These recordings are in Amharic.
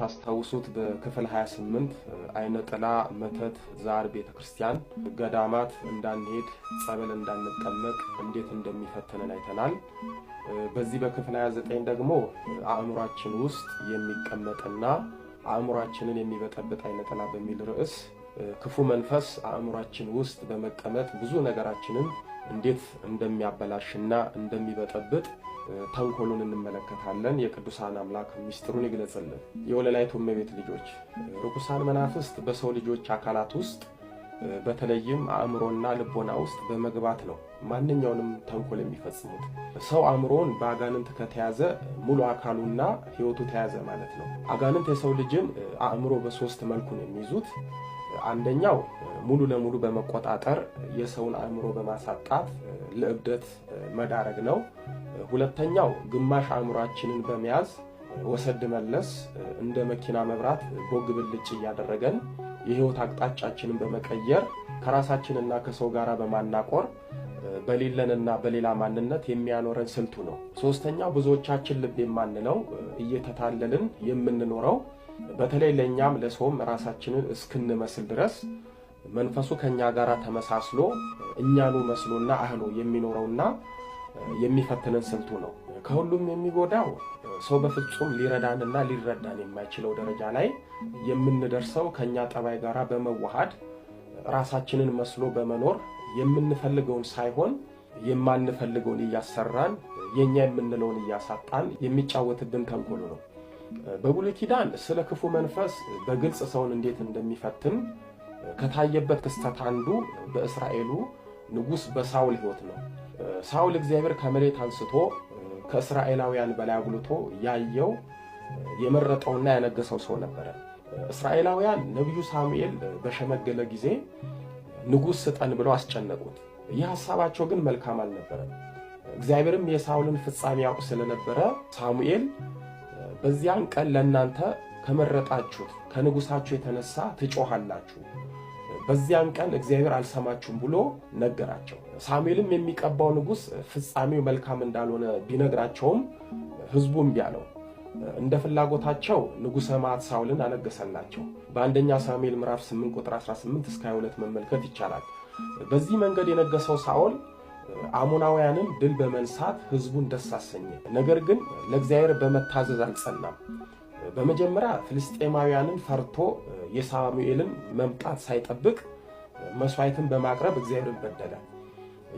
እንደምታስታውሱት በክፍል 28 አይነ ጥላ መተት ዛር ቤተክርስቲያን ገዳማት እንዳንሄድ ጸበል እንዳንጠመቅ እንዴት እንደሚፈተነን አይተናል። በዚህ በክፍል 29 ደግሞ አእምሯችን ውስጥ የሚቀመጥና አእምሯችንን የሚበጠብጥ አይነ ጥላ በሚል ርዕስ ክፉ መንፈስ አእምሯችን ውስጥ በመቀመጥ ብዙ ነገራችንን እንዴት እንደሚያበላሽና እንደሚበጠብጥ ተንኮሉን እንመለከታለን። የቅዱሳን አምላክ ሚስጥሩን ይግለጽልን። የወለላይቱ እመቤት ልጆች ርኩሳን መናፍስት በሰው ልጆች አካላት ውስጥ በተለይም አእምሮና ልቦና ውስጥ በመግባት ነው ማንኛውንም ተንኮል የሚፈጽሙት። ሰው አእምሮን በአጋንንት ከተያዘ ሙሉ አካሉና ሕይወቱ ተያዘ ማለት ነው። አጋንንት የሰው ልጅን አእምሮ በሶስት መልኩ ነው የሚይዙት። አንደኛው ሙሉ ለሙሉ በመቆጣጠር የሰውን አእምሮ በማሳጣት ለእብደት መዳረግ ነው። ሁለተኛው ግማሽ አእምሯችንን በመያዝ ወሰድ መለስ እንደ መኪና መብራት ቦግ ብልጭ እያደረገን የህይወት አቅጣጫችንን በመቀየር ከራሳችንና ከሰው ጋር በማናቆር በሌለንና በሌላ ማንነት የሚያኖረን ስልቱ ነው። ሶስተኛው ብዙዎቻችን ልብ የማንለው እየተታለልን የምንኖረው በተለይ ለኛም ለሰውም ራሳችንን እስክንመስል ድረስ መንፈሱ ከኛ ጋር ተመሳስሎ እኛኑ መስሎና አህሎ የሚኖረውና የሚፈትነን ስልቱ ነው። ከሁሉም የሚጎዳው ሰው በፍጹም ሊረዳንና ሊረዳን የማይችለው ደረጃ ላይ የምንደርሰው ከኛ ጠባይ ጋር በመዋሃድ ራሳችንን መስሎ በመኖር የምንፈልገውን ሳይሆን የማንፈልገውን እያሰራን የኛ የምንለውን እያሳጣን የሚጫወትብን ተንኮሉ ነው። በብሉይ ኪዳን ስለ ክፉ መንፈስ በግልጽ ሰውን እንዴት እንደሚፈትን ከታየበት ክስተት አንዱ በእስራኤሉ ንጉስ በሳውል ሕይወት ነው። ሳውል እግዚአብሔር ከመሬት አንስቶ ከእስራኤላውያን በላይ አጉልቶ ያየው የመረጠውና ያነገሰው ሰው ነበር። እስራኤላውያን ነብዩ ሳሙኤል በሸመገለ ጊዜ ንጉስ ስጠን ብለው አስጨነቁት። ይህ ሐሳባቸው ግን መልካም አልነበረም። እግዚአብሔርም የሳውልን ፍጻሜ ያውቅ ስለነበረ ሳሙኤል በዚያን ቀን ለእናንተ ከመረጣችሁት ከንጉሳችሁ የተነሳ ትጮሃላችሁ፣ በዚያን ቀን እግዚአብሔር አልሰማችሁም ብሎ ነገራቸው። ሳሙኤልም የሚቀባው ንጉስ ፍጻሜው መልካም እንዳልሆነ ቢነግራቸውም ህዝቡ እምቢ አለው። እንደ ፍላጎታቸው ንጉሰ መዓት ሳውልን አነገሰላቸው። በአንደኛ ሳሙኤል ምዕራፍ 8 ቁጥር 18 እስከ 22 መመልከት ይቻላል። በዚህ መንገድ የነገሰው ሳኦል አሞናውያንን ድል በመንሳት ህዝቡን ደስ አሰኘ። ነገር ግን ለእግዚአብሔር በመታዘዝ አልጸናም። በመጀመሪያ ፍልስጤማውያንን ፈርቶ የሳሙኤልን መምጣት ሳይጠብቅ መስዋዕትን በማቅረብ እግዚአብሔርን በደለ።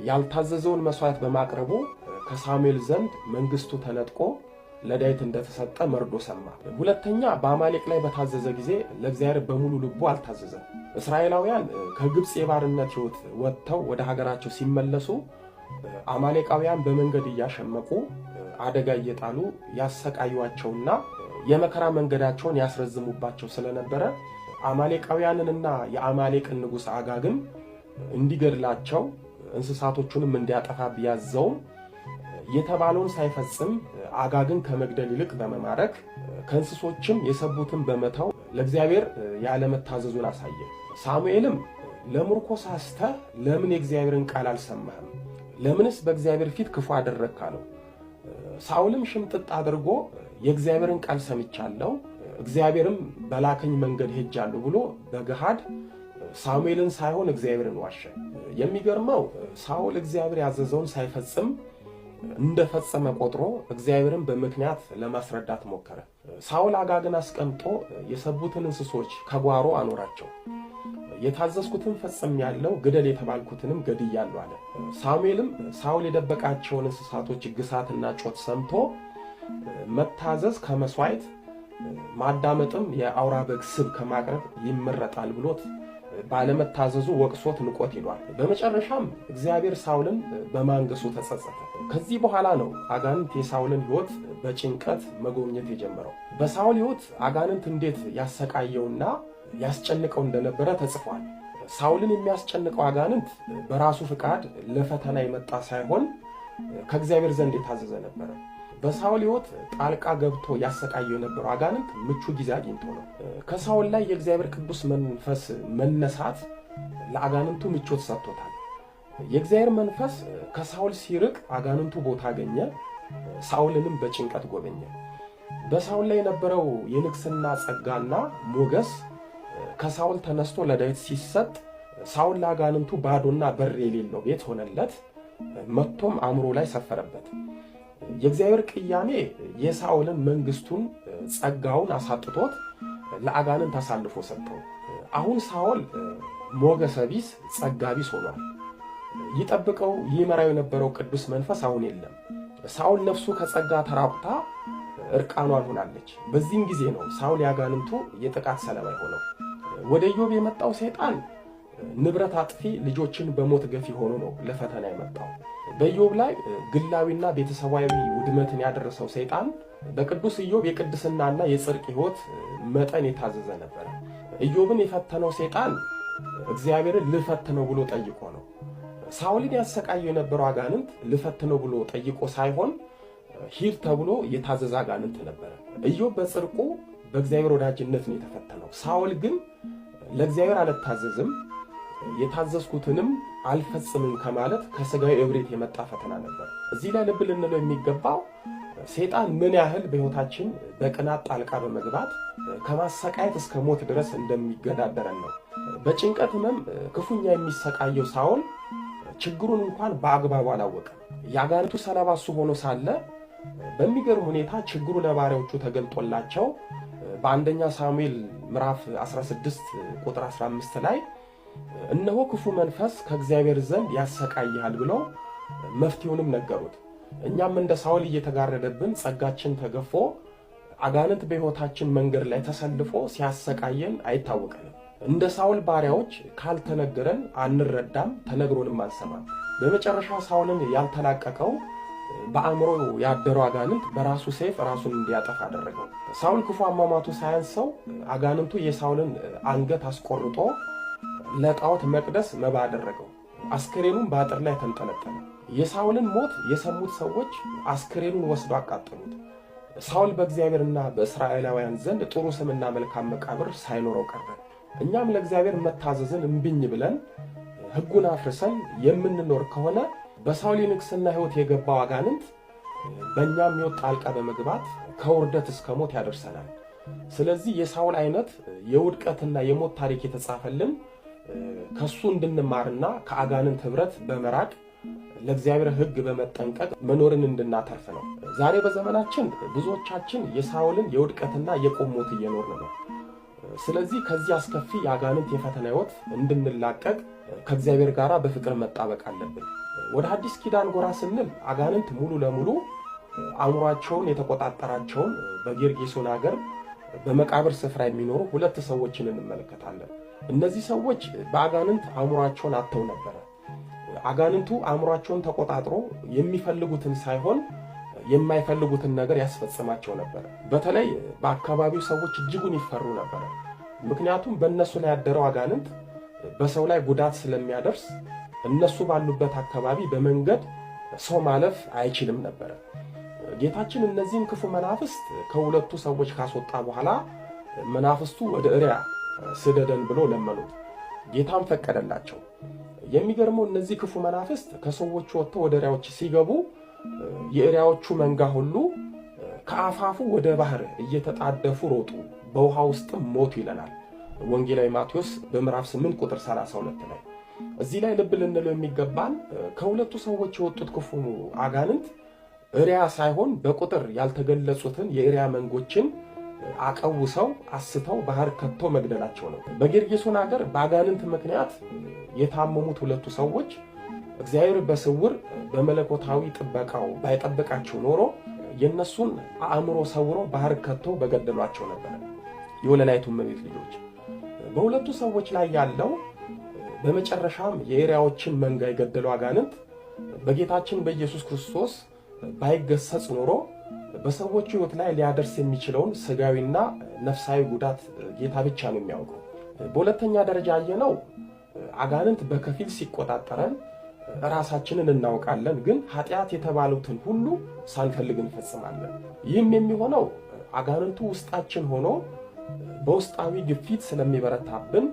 ያልታዘዘውን መስዋዕት በማቅረቡ ከሳሙኤል ዘንድ መንግስቱ ተነጥቆ ለዳዊት እንደተሰጠ መርዶ ሰማ። ሁለተኛ በአማሌቅ ላይ በታዘዘ ጊዜ ለእግዚአብሔር በሙሉ ልቡ አልታዘዘም። እስራኤላውያን ከግብፅ የባርነት ሕይወት ወጥተው ወደ ሀገራቸው ሲመለሱ አማሌቃውያን በመንገድ እያሸመቁ አደጋ እየጣሉ ያሰቃዩዋቸውና የመከራ መንገዳቸውን ያስረዝሙባቸው ስለነበረ አማሌቃውያንንና የአማሌቅን ንጉሥ አጋግን እንዲገድላቸው እንስሳቶቹንም እንዲያጠፋ ቢያዘውም የተባለውን ሳይፈጽም አጋግን ከመግደል ይልቅ በመማረክ ከእንስሶችም የሰቡትን በመተው ለእግዚአብሔር ያለመታዘዙን አሳየ። ሳሙኤልም ለምርኮ ሳስተህ ለምን የእግዚአብሔርን ቃል አልሰማህም? ለምንስ በእግዚአብሔር ፊት ክፉ አደረግክ አለው። ሳውልም ሽምጥጥ አድርጎ የእግዚአብሔርን ቃል ሰምቻለሁ፣ እግዚአብሔርም በላከኝ መንገድ ሄጃለሁ ብሎ በገሃድ ሳሙኤልን ሳይሆን እግዚአብሔርን ዋሸ። የሚገርመው ሳውል እግዚአብሔር ያዘዘውን ሳይፈጽም እንደፈጸመ ቆጥሮ እግዚአብሔርን በምክንያት ለማስረዳት ሞከረ። ሳውል አጋግን አስቀምጦ የሰቡትን እንስሶች ከጓሮ አኖራቸው። የታዘዝኩትን ፈጽሜያለሁ፣ ግደል የተባልኩትንም ገድያለሁ አለ። ሳሙኤልም ሳውል የደበቃቸውን እንስሳቶች ግሳትና ጮት ሰምቶ መታዘዝ ከመስዋዕት ማዳመጥም የአውራ በግ ስብ ከማቅረብ ይመረጣል ብሎት ባለመታዘዙ ወቅሶት ንቆት ይሏል። በመጨረሻም እግዚአብሔር ሳውልን በማንገሱ ተጸጸተ። ከዚህ በኋላ ነው አጋንንት የሳውልን ሕይወት በጭንቀት መጎብኘት የጀመረው። በሳውል ሕይወት አጋንንት እንዴት ያሰቃየውና ያስጨንቀው እንደነበረ ተጽፏል። ሳውልን የሚያስጨንቀው አጋንንት በራሱ ፍቃድ ለፈተና የመጣ ሳይሆን ከእግዚአብሔር ዘንድ የታዘዘ ነበረ። በሳውል ሕይወት ጣልቃ ገብቶ ያሰቃየው የነበረው አጋንንት ምቹ ጊዜ አግኝቶ ነው። ከሳውል ላይ የእግዚአብሔር ቅዱስ መንፈስ መነሳት ለአጋንንቱ ምቾት ሰጥቶታል። የእግዚአብሔር መንፈስ ከሳውል ሲርቅ አጋንንቱ ቦታ አገኘ፣ ሳውልንም በጭንቀት ጎበኘ። በሳውል ላይ የነበረው የንግስና ጸጋና ሞገስ ከሳውል ተነስቶ ለዳዊት ሲሰጥ ሳውል ለአጋንንቱ ባዶና በር የሌለው ቤት ሆነለት። መጥቶም አእምሮ ላይ ሰፈረበት። የእግዚአብሔር ቅያሜ የሳውልን መንግስቱን ጸጋውን አሳጥቶት ለአጋንንት አሳልፎ ሰጠው። አሁን ሳውል ሞገሰ ቢስ ጸጋ ቢስ ሆኗል። ይጠብቀው ይመራው የነበረው ቅዱስ መንፈስ አሁን የለም። ሳውል ነፍሱ ከጸጋ ተራቁታ እርቃኗን ሆናለች። በዚህም ጊዜ ነው ሳውል ያጋንንቱ የጥቃት ሰለባ ሆነው። ወደ ኢዮብ የመጣው ሰይጣን ንብረት አጥፊ ልጆችን በሞት ገፊ ሆኖ ነው ለፈተና የመጣው። በኢዮብ ላይ ግላዊና ቤተሰባዊ ውድመትን ያደረሰው ሰይጣን በቅዱስ ኢዮብ የቅድስናና የጽድቅ ሕይወት መጠን የታዘዘ ነበር። ኢዮብን የፈተነው ሰይጣን እግዚአብሔርን ልፈትነው ብሎ ጠይቆ ነው። ሳውልን ያሰቃየው የነበረው አጋንንት ልፈትነው ብሎ ጠይቆ ሳይሆን ሂድ ተብሎ የታዘዘ አጋንንት ነበር። ኢዮብ በጽድቁ በእግዚአብሔር ወዳጅነት ነው የተፈተነው። ሳውል ግን ለእግዚአብሔር አልታዘዝም የታዘዝኩትንም አልፈጽምም ከማለት ከስጋዊ እብሪት የመጣ ፈተና ነበር። እዚህ ላይ ልብ ልንለው የሚገባው ሰይጣን ምን ያህል በሕይወታችን በቅናት ጣልቃ በመግባት ከማሰቃየት እስከ ሞት ድረስ እንደሚገዳደረን ነው። በጭንቀት ህመም ክፉኛ የሚሰቃየው ሳውል ችግሩን እንኳን በአግባቡ አላወቀም። የአጋንንቱ ሰለባ እሱ ሆኖ ሳለ በሚገርም ሁኔታ ችግሩ ለባሪያዎቹ ተገልጦላቸው በአንደኛ ሳሙኤል ምዕራፍ 16 ቁጥር 15 ላይ እነሆ ክፉ መንፈስ ከእግዚአብሔር ዘንድ ያሰቃይሃል ብለው መፍትሄውንም ነገሩት። እኛም እንደ ሳውል እየተጋረደብን ጸጋችን ተገፎ አጋንንት በሕይወታችን መንገድ ላይ ተሰልፎ ሲያሰቃየን አይታወቀንም። እንደ ሳውል ባሪያዎች ካልተነገረን አንረዳም፣ ተነግሮንም አንሰማም። በመጨረሻ ሳውልን ያልተላቀቀው በአእምሮ ያደረው አጋንንት በራሱ ሰይፍ ራሱን እንዲያጠፋ አደረገው። ሳውል ክፉ አሟሟቱ ሳያንሰው አጋንንቱ የሳውልን አንገት አስቆርጦ ለጣዖት መቅደስ መባ አደረገው። አስክሬኑን በአጥር ላይ ተንጠለጠለ። የሳውልን ሞት የሰሙት ሰዎች አስክሬኑን ወስዶ አቃጠሉት። ሳውል በእግዚአብሔርና በእስራኤላውያን ዘንድ ጥሩ ስምና መልካም መቃብር ሳይኖረው ቀረ። እኛም ለእግዚአብሔር መታዘዝን እምቢኝ ብለን ሕጉን አፍርሰን የምንኖር ከሆነ በሳውል ንግስና ሕይወት የገባው አጋንንት በእኛም ሕይወት ጣልቃ በመግባት ከውርደት እስከ ሞት ያደርሰናል። ስለዚህ የሳውል አይነት የውድቀትና የሞት ታሪክ የተጻፈልን ከሱ እንድንማርና ከአጋንንት ህብረት በመራቅ ለእግዚአብሔር ሕግ በመጠንቀቅ መኖርን እንድናተርፍ ነው። ዛሬ በዘመናችን ብዙዎቻችን የሳውልን የውድቀትና የቁም ሞት እየኖርን ነው። ስለዚህ ከዚህ አስከፊ የአጋንንት የፈተና ሕይወት እንድንላቀቅ ከእግዚአብሔር ጋር በፍቅር መጣበቅ አለብን። ወደ አዲስ ኪዳን ጎራ ስንል አጋንንት ሙሉ ለሙሉ አእምሯቸውን የተቆጣጠራቸውን በጌርጌሶን ሀገር በመቃብር ስፍራ የሚኖሩ ሁለት ሰዎችን እንመለከታለን። እነዚህ ሰዎች በአጋንንት አእምሯቸውን አጥተው ነበር። አጋንንቱ አእምሯቸውን ተቆጣጥሮ የሚፈልጉትን ሳይሆን የማይፈልጉትን ነገር ያስፈጽማቸው ነበር። በተለይ በአካባቢው ሰዎች እጅጉን ይፈሩ ነበር። ምክንያቱም በእነሱ ላይ ያደረው አጋንንት በሰው ላይ ጉዳት ስለሚያደርስ እነሱ ባሉበት አካባቢ በመንገድ ሰው ማለፍ አይችልም ነበር። ጌታችን እነዚህን ክፉ መናፍስት ከሁለቱ ሰዎች ካስወጣ በኋላ መናፍስቱ ወደ እሪያ ስደደን ብሎ ለመኑት። ጌታም ፈቀደላቸው። የሚገርመው እነዚህ ክፉ መናፍስት ከሰዎቹ ወጥተው ወደ እሪያዎች ሲገቡ የእሪያዎቹ መንጋ ሁሉ ከአፋፉ ወደ ባህር እየተጣደፉ ሮጡ፣ በውሃ ውስጥም ሞቱ ይለናል ወንጌላዊ ማቴዎስ በምዕራፍ 8 ቁጥር 32 ላይ። እዚህ ላይ ልብ ልንለው የሚገባን ከሁለቱ ሰዎች የወጡት ክፉ አጋንንት እሪያ ሳይሆን በቁጥር ያልተገለጹትን የእሪያ መንጎችን አቀውሰው አስተው ባህር ከቶ መግደላቸው ነው። በጌርጌሶን ሀገር በአጋንንት ምክንያት የታመሙት ሁለቱ ሰዎች እግዚአብሔር በስውር በመለኮታዊ ጥበቃው ባይጠብቃቸው ኖሮ የነሱን አእምሮ ሰውሮ ባህር ከቶ በገደሏቸው ነበር። የወለላይቱ እመቤት ልጆች በሁለቱ ሰዎች ላይ ያለው በመጨረሻም የእሪያዎችን መንጋ የገደለው አጋንንት በጌታችን በኢየሱስ ክርስቶስ ባይገሰጽ ኖሮ በሰዎች ሕይወት ላይ ሊያደርስ የሚችለውን ስጋዊና ነፍሳዊ ጉዳት ጌታ ብቻ ነው የሚያውቀው። በሁለተኛ ደረጃ ያየነው አጋንንት በከፊል ሲቆጣጠረን ራሳችንን እናውቃለን፣ ግን ኃጢአት የተባሉትን ሁሉ ሳንፈልግ እንፈጽማለን። ይህም የሚሆነው አጋንንቱ ውስጣችን ሆኖ በውስጣዊ ግፊት ስለሚበረታብን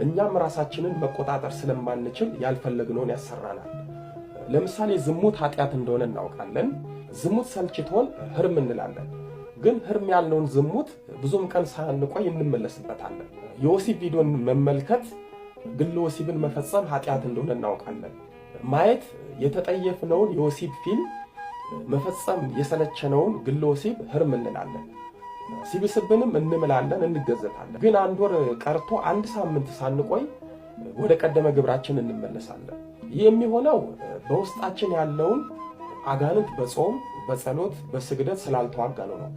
እኛም ራሳችንን መቆጣጠር ስለማንችል ያልፈለግነውን ያሰራናል። ለምሳሌ ዝሙት ኃጢአት እንደሆነ እናውቃለን። ዝሙት ሰልችቶን ህርም እንላለን። ግን ህርም ያልነውን ዝሙት ብዙም ቀን ሳንቆይ እንመለስበታለን። የወሲብ ቪዲዮን መመልከት ግለ ወሲብን መፈጸም ኃጢአት እንደሆነ እናውቃለን። ማየት የተጠየፍነውን የወሲብ ፊልም መፈጸም የሰለቸነውን ግለ ወሲብ ህርም እንላለን። ሲብስብንም እንምላለን፣ እንገዘታለን። ግን አንድ ወር ቀርቶ አንድ ሳምንት ሳንቆይ ወደ ቀደመ ግብራችን እንመለሳለን። ይህ የሚሆነው በውስጣችን ያለውን አጋንንት በጾም በጸሎት በስግደት ስላልተዋጋነው ነው፣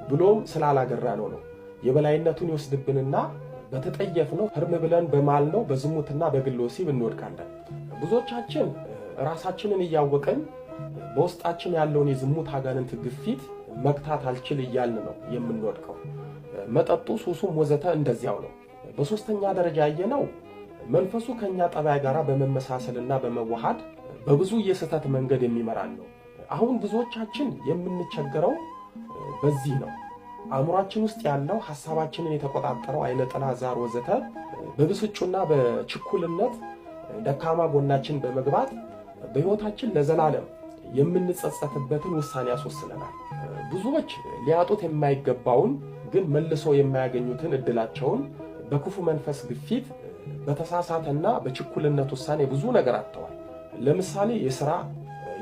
ብሎም ስላላገራነው ነው። የበላይነቱን ይወስድብንና በተጠየፍነው ህርም ብለን በማልነው በዝሙትና በግለ ወሲብ እንወድቃለን። ብዙዎቻችን ራሳችንን እያወቅን በውስጣችን ያለውን የዝሙት አጋንንት ግፊት መግታት አልችል እያልን ነው የምንወድቀው። መጠጡ፣ ሱሱም ወዘተ እንደዚያው ነው። በሶስተኛ ደረጃ ያየነው መንፈሱ ከኛ ጠባይ ጋር በመመሳሰልና በመዋሃድ በብዙ የስህተት መንገድ የሚመራን ነው። አሁን ብዙዎቻችን የምንቸገረው በዚህ ነው። አእምሯችን ውስጥ ያለው ሐሳባችንን የተቆጣጠረው አይነ ጥላ፣ ዛር ወዘተ በብስጩና በችኩልነት ደካማ ጎናችን በመግባት በሕይወታችን ለዘላለም የምንጸጸትበትን ውሳኔ ያስወስነናል። ብዙዎች ሊያጡት የማይገባውን ግን መልሶ የማያገኙትን እድላቸውን በክፉ መንፈስ ግፊት በተሳሳተና በችኩልነት ውሳኔ ብዙ ነገር አጥተዋል። ለምሳሌ የሥራ፣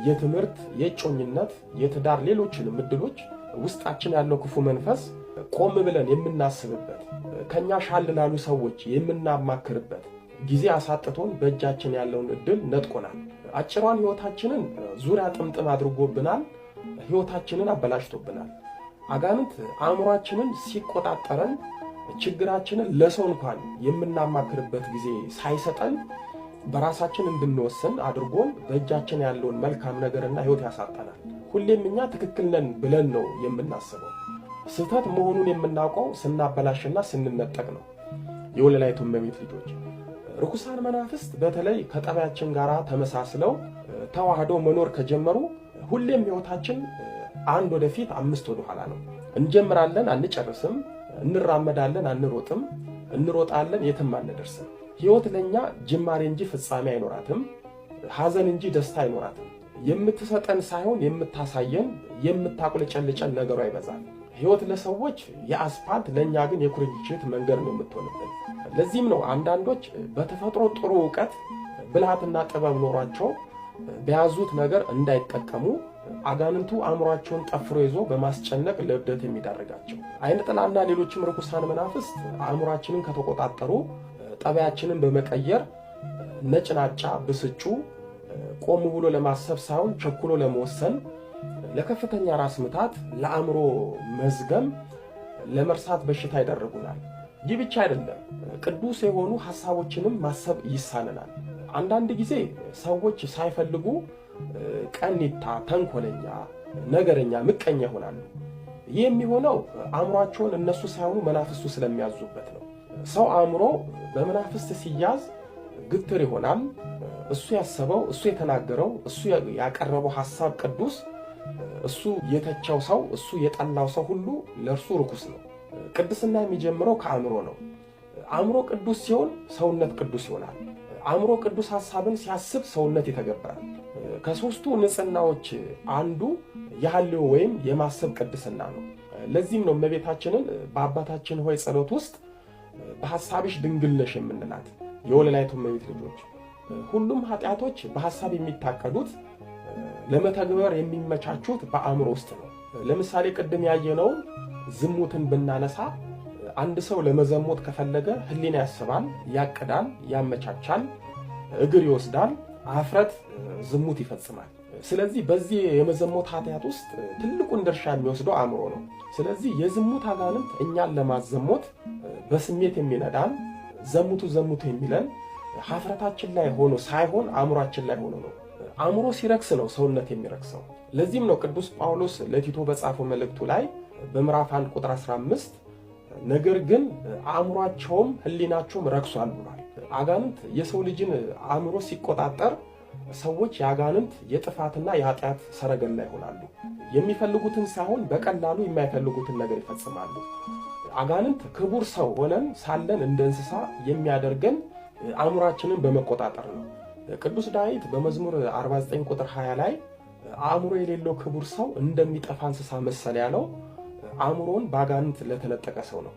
የትምህርት፣ የእጮኝነት፣ የትዳር ሌሎችንም እድሎች ውስጣችን ያለው ክፉ መንፈስ ቆም ብለን የምናስብበት ከኛ ሻል ላሉ ሰዎች የምናማክርበት ጊዜ አሳጥቶን በእጃችን ያለውን እድል ነጥቆናል። አጭሯን ሕይወታችንን ዙሪያ ጥምጥም አድርጎብናል። ሕይወታችንን አበላሽቶብናል። አጋንንት አእምሯችንን ሲቆጣጠረን ችግራችንን ለሰው እንኳን የምናማክርበት ጊዜ ሳይሰጠን በራሳችን እንድንወስን አድርጎን በእጃችን ያለውን መልካም ነገርና ሕይወት ያሳጣናል። ሁሌም እኛ ትክክል ነን ብለን ነው የምናስበው። ስህተት መሆኑን የምናውቀው ስናበላሽና ስንነጠቅ ነው። የወለላይቱ እመቤት ልጆች ርኩሳን መናፍስት በተለይ ከጠባያችን ጋር ተመሳስለው ተዋህደው መኖር ከጀመሩ ሁሌም ሕይወታችን አንድ ወደፊት አምስት ወደ ኋላ ነው። እንጀምራለን፣ አንጨርስም። እንራመዳለን፣ አንሮጥም። እንሮጣለን፣ የትም አንደርስም። ሕይወት ለኛ ጅማሬ እንጂ ፍጻሜ አይኖራትም። ሐዘን እንጂ ደስታ አይኖራትም። የምትሰጠን ሳይሆን የምታሳየን የምታቁለጨልጨን ነገሯ ይበዛል። ሕይወት ለሰዎች የአስፓልት ለኛ ግን የኩርንችት መንገድ ነው የምትሆንብን። ለዚህም ነው አንዳንዶች በተፈጥሮ ጥሩ ዕውቀት ብልሃትና ጥበብ ኖሯቸው በያዙት ነገር እንዳይጠቀሙ አጋንንቱ አእምሯቸውን ጠፍሮ ይዞ በማስጨነቅ ለእብደት የሚዳርጋቸው። አይነ ጥላና ሌሎችም ርኩሳን መናፍስት አእምሯችንን ከተቆጣጠሩ ጠባያችንን በመቀየር ነጭናጫ፣ ብስጩ፣ ቆም ብሎ ለማሰብ ሳይሆን ቸኩሎ ለመወሰን፣ ለከፍተኛ ራስ ምታት፣ ለአእምሮ መዝገም፣ ለመርሳት በሽታ ይዳርጉናል። ይህ ብቻ አይደለም፣ ቅዱስ የሆኑ ሐሳቦችንም ማሰብ ይሳነናል። አንዳንድ ጊዜ ሰዎች ሳይፈልጉ ቀኒታ፣ ተንኮለኛ፣ ነገረኛ፣ ምቀኛ ይሆናሉ። ይህ የሚሆነው አእምሯቸውን እነሱ ሳይሆኑ መናፍስቱ ስለሚያዙበት ነው። ሰው አእምሮ በመናፍስት ሲያዝ ግትር ይሆናል። እሱ ያሰበው፣ እሱ የተናገረው፣ እሱ ያቀረበው ሐሳብ ቅዱስ፣ እሱ የተቸው ሰው፣ እሱ የጠላው ሰው ሁሉ ለእርሱ ርኩስ ነው። ቅድስና የሚጀምረው ከአእምሮ ነው። አእምሮ ቅዱስ ሲሆን ሰውነት ቅዱስ ይሆናል። አእምሮ ቅዱስ ሐሳብን ሲያስብ ሰውነት ይተገበራል። ከሦስቱ ንጽሕናዎች አንዱ የሐልዮ ወይም የማሰብ ቅድስና ነው። ለዚህም ነው እመቤታችንን በአባታችን ሆይ ጸሎት ውስጥ በሐሳብሽ ድንግል ነሽ የምንላት። የወለላይቱ እመቤት ልጆች ሁሉም ኃጢአቶች በሐሳብ የሚታቀዱት ለመተግበር የሚመቻቹት በአእምሮ ውስጥ ነው። ለምሳሌ ቅድም ያየነውን ዝሙትን ብናነሳ አንድ ሰው ለመዘሞት ከፈለገ ሕሊና ያስባል፣ ያቅዳል፣ ያመቻቻል፣ እግር ይወስዳል፣ አፍረት ዝሙት ይፈጽማል። ስለዚህ በዚህ የመዘሞት ኃጢአት ውስጥ ትልቁን ድርሻ የሚወስደው አእምሮ ነው። ስለዚህ የዝሙት አጋንንት እኛን ለማዘሞት በስሜት የሚነዳን ዘሙቱ ዘሙቱ የሚለን ሀፍረታችን ላይ ሆኖ ሳይሆን አእምሯችን ላይ ሆኖ ነው። አእምሮ ሲረክስ ነው ሰውነት የሚረክሰው። ለዚህም ነው ቅዱስ ጳውሎስ ለቲቶ በጻፈው መልእክቱ ላይ በምዕራፍ 1 ቁጥር 15 ነገር ግን አእምሯቸውም ሕሊናቸውም ረክሷል ብሏል። አጋንንት የሰው ልጅን አእምሮ ሲቆጣጠር ሰዎች የአጋንንት የጥፋትና የኃጢአት ሰረገላ ይሆናሉ። የሚፈልጉትን ሳይሆን በቀላሉ የማይፈልጉትን ነገር ይፈጽማሉ። አጋንንት ክቡር ሰው ሆነን ሳለን እንደ እንስሳ የሚያደርገን አእምሯችንን በመቆጣጠር ነው። ቅዱስ ዳዊት በመዝሙር 49 ቁጥር 20 ላይ አእምሮ የሌለው ክቡር ሰው እንደሚጠፋ እንስሳ መሰለ ያለው አእምሮን ባጋንንት ለተነጠቀ ሰው ነው።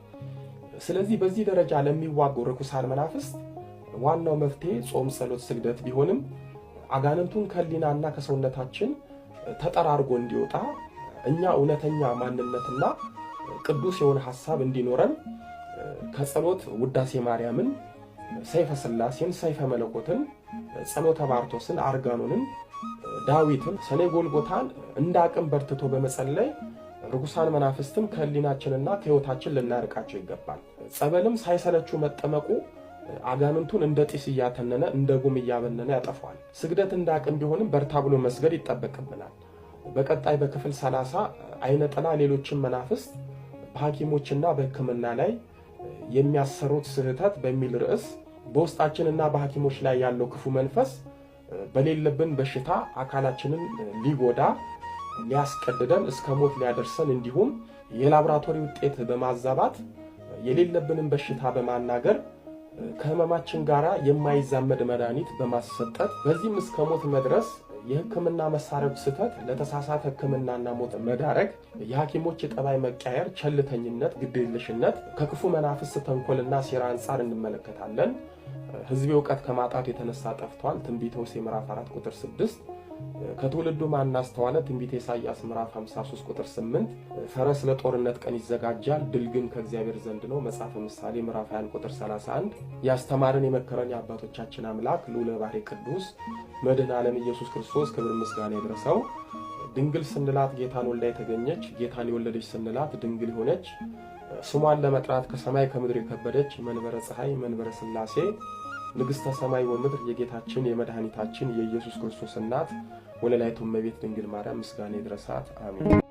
ስለዚህ በዚህ ደረጃ ለሚዋጉ ርኩሳን መናፍስት ዋናው መፍትሄ ጾም፣ ጸሎት፣ ስግደት ቢሆንም አጋንንቱን ከሊናና ከሰውነታችን ተጠራርጎ እንዲወጣ እኛ እውነተኛ ማንነትና ቅዱስ የሆነ ሐሳብ እንዲኖረን ከጸሎት ውዳሴ ማርያምን፣ ሰይፈ ሥላሴን፣ ሰይፈ መለኮትን፣ ጸሎተ ባርቶስን፣ አርጋኖንን፣ ዳዊትን፣ ሰኔ ጎልጎታን እንደ አቅም በርትቶ በመጸለይ ርኩሳን መናፍስትን ከህሊናችንና ከህይወታችን ልናርቃቸው ይገባል። ጸበልም ሳይሰለቹ መጠመቁ አጋንንቱን እንደ ጢስ እያተነነ እንደ ጉም እያበነነ ያጠፋዋል። ስግደት እንደ አቅም ቢሆንም በርታ ብሎ መስገድ ይጠበቅብናል። በቀጣይ በክፍል 30 አይነ ጥላ ሌሎችን መናፍስት በሐኪሞችና በሕክምና ላይ የሚያሰሩት ስህተት በሚል ርዕስ በውስጣችንና በሐኪሞች ላይ ያለው ክፉ መንፈስ በሌለብን በሽታ አካላችንን ሊጎዳ ሊያስቀድደን እስከ ሞት ሊያደርሰን እንዲሁም የላቦራቶሪ ውጤት በማዛባት የሌለብንን በሽታ በማናገር ከህመማችን ጋር የማይዛመድ መድኃኒት በማሰጠት በዚህም እስከ ሞት መድረስ የሕክምና መሳሪያዎች ስህተት ለተሳሳተ ሕክምናና ሞት መዳረግ የሐኪሞች የጠባይ መቀየር፣ ቸልተኝነት፣ ግዴለሽነት ከክፉ መናፍስት ተንኮልና ሴራ አንጻር እንመለከታለን። ሕዝቤ እውቀት ከማጣቱ የተነሳ ጠፍቷል። ትንቢተ ሆሴዕ ምዕራፍ 4 ቁጥር 6። ከትውልዱ ማን አስተዋለ? ትንቢተ ኢሳይያስ ምዕራፍ 53 ቁጥር 8። ፈረስ ለጦርነት ቀን ይዘጋጃል፣ ድል ግን ከእግዚአብሔር ዘንድ ነው። መጽሐፈ ምሳሌ ምዕራፍ 20 ቁጥር 31። ያስተማረን የመከረን የአባቶቻችን አምላክ ልዑለ ባሕርይ ቅዱስ መድኃኔ ዓለም ኢየሱስ ክርስቶስ ክብር ምስጋና ይድረሰው። ድንግል ስንላት ጌታን ወልዳ የተገኘች፣ ጌታን የወለደች ስንላት ድንግል የሆነች፣ ስሟን ለመጥራት ከሰማይ ከምድር የከበደች መንበረ ፀሐይ መንበረ ሥላሴ ንግሥተ ሰማይ ወምድር የጌታችን የመድኃኒታችን የኢየሱስ ክርስቶስ እናት ወለላይቱ እመቤት ድንግል ማርያም ምስጋና ይድረሳት። አሜን።